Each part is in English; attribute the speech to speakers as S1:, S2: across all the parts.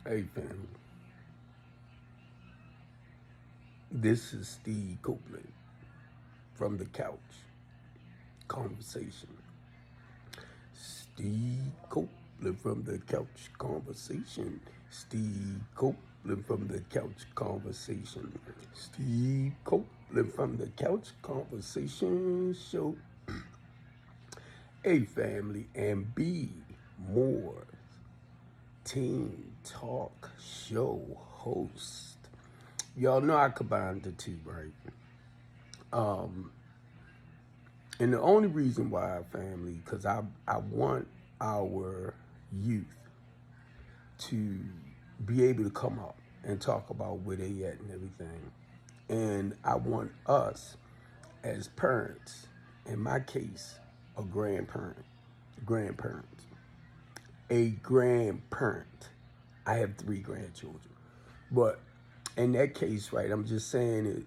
S1: Hey family, this is Steve Copeland from the couch conversation. Steve Copeland from the couch conversation. Steve Copeland from the couch conversation. Steve Copeland from the couch conversation show. A family and be more Teen Talk Show host. Y'all know I combined the two, right? And the only reason why, family, because I want our youth to be able to come up and talk about where they at and everything. And I want us as parents, in my case, a grandparent, a grandparent. I have 3 grandchildren. But in that case, right, I'm just saying it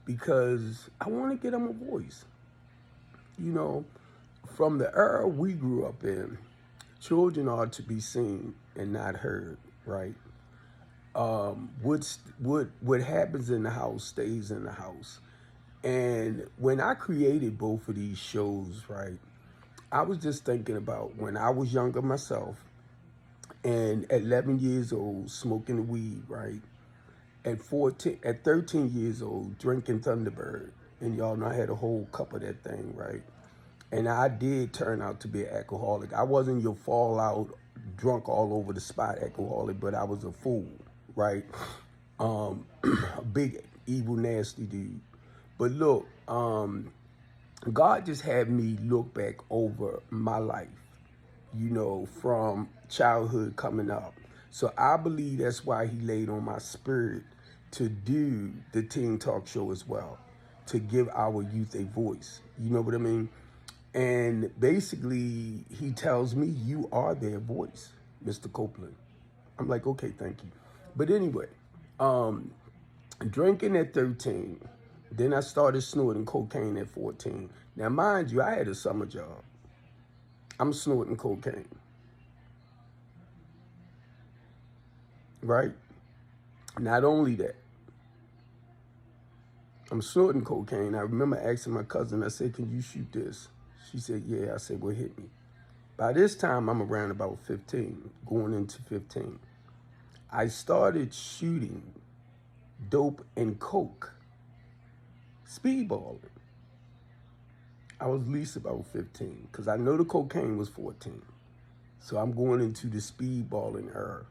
S1: because I want to get them a voice. You know, from the era we grew up in, children are to be seen and not heard, right? What happens in the house stays in the house. And when I created both of these shows, right, I was just thinking about when I was younger myself and at 11 years old, smoking the weed, right? At 13 years old, drinking Thunderbird. And y'all know I had a whole cup of that thing, right? And I did turn out to be an alcoholic. I wasn't your fallout, drunk all over the spot alcoholic, but I was a fool, right? A big, evil, nasty dude. But look, God just had me look back over my life, you know, from childhood coming up. So I believe that's why he laid on my spirit to do the Teen Talk Show as well, to give our youth a voice. You know what I mean? And basically, he tells me, you are their voice, Mr. Copeland. I'm like, okay, thank you. But anyway, drinking at 13, then I started snorting cocaine at 14. Now, mind you, I had a summer job. I'm snorting cocaine, right? Not only that, I'm snorting cocaine. I remember asking my cousin, I said, can you shoot this? She said, yeah. I said, well, hit me. By this time, I'm around about 15, going into 15. I started shooting dope and coke, speedballing. I was at least about 15 because I know the cocaine was 14. So I'm going into the speedballing era.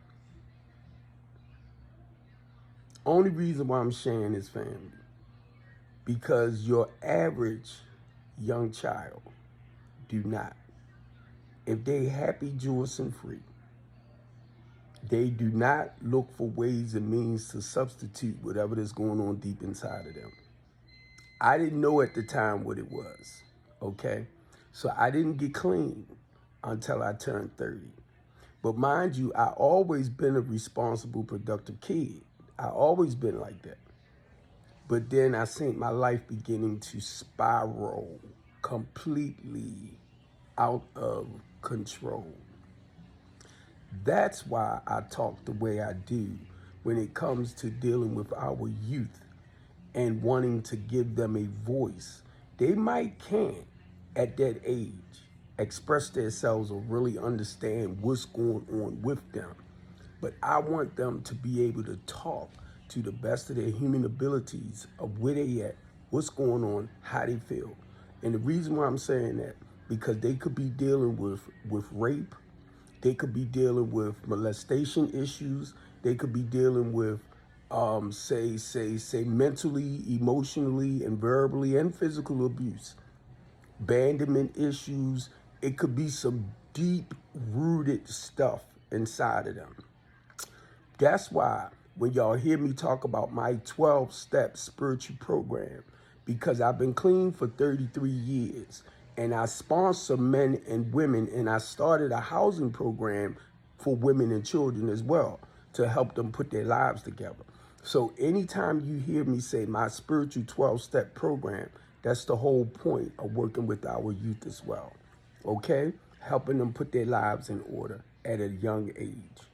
S1: Only reason why I'm sharing this, family, because your average young child do not. If they happy, joyous, and free, they do not look for ways and means to substitute whatever is going on deep inside of them. I didn't know at the time what it was, okay? So I didn't get clean until I turned 30. But mind you, I always been a responsible, productive kid. I always been like that. But then I seen my life beginning to spiral completely out of control. That's why I talk the way I do when it comes to dealing with our youth and wanting to give them a voice. They can't at that age express themselves or really understand what's going on with them. But I want them to be able to talk to the best of their human abilities of where they at, what's going on, how they feel. And the reason why I'm saying that, because they could be dealing with rape, they could be dealing with molestation issues, they could be dealing with say mentally, emotionally, and verbally and physical abuse, abandonment issues. It could be some deep rooted stuff inside of them. That's why when y'all hear me talk about my 12-step spiritual program, because I've been clean for 33 years and I sponsor men and women, and I started a housing program for women and children as well to help them put their lives together. So anytime you hear me say my spiritual 12-step program, that's the whole point of working with our youth as well, okay? Helping them put their lives in order at a young age.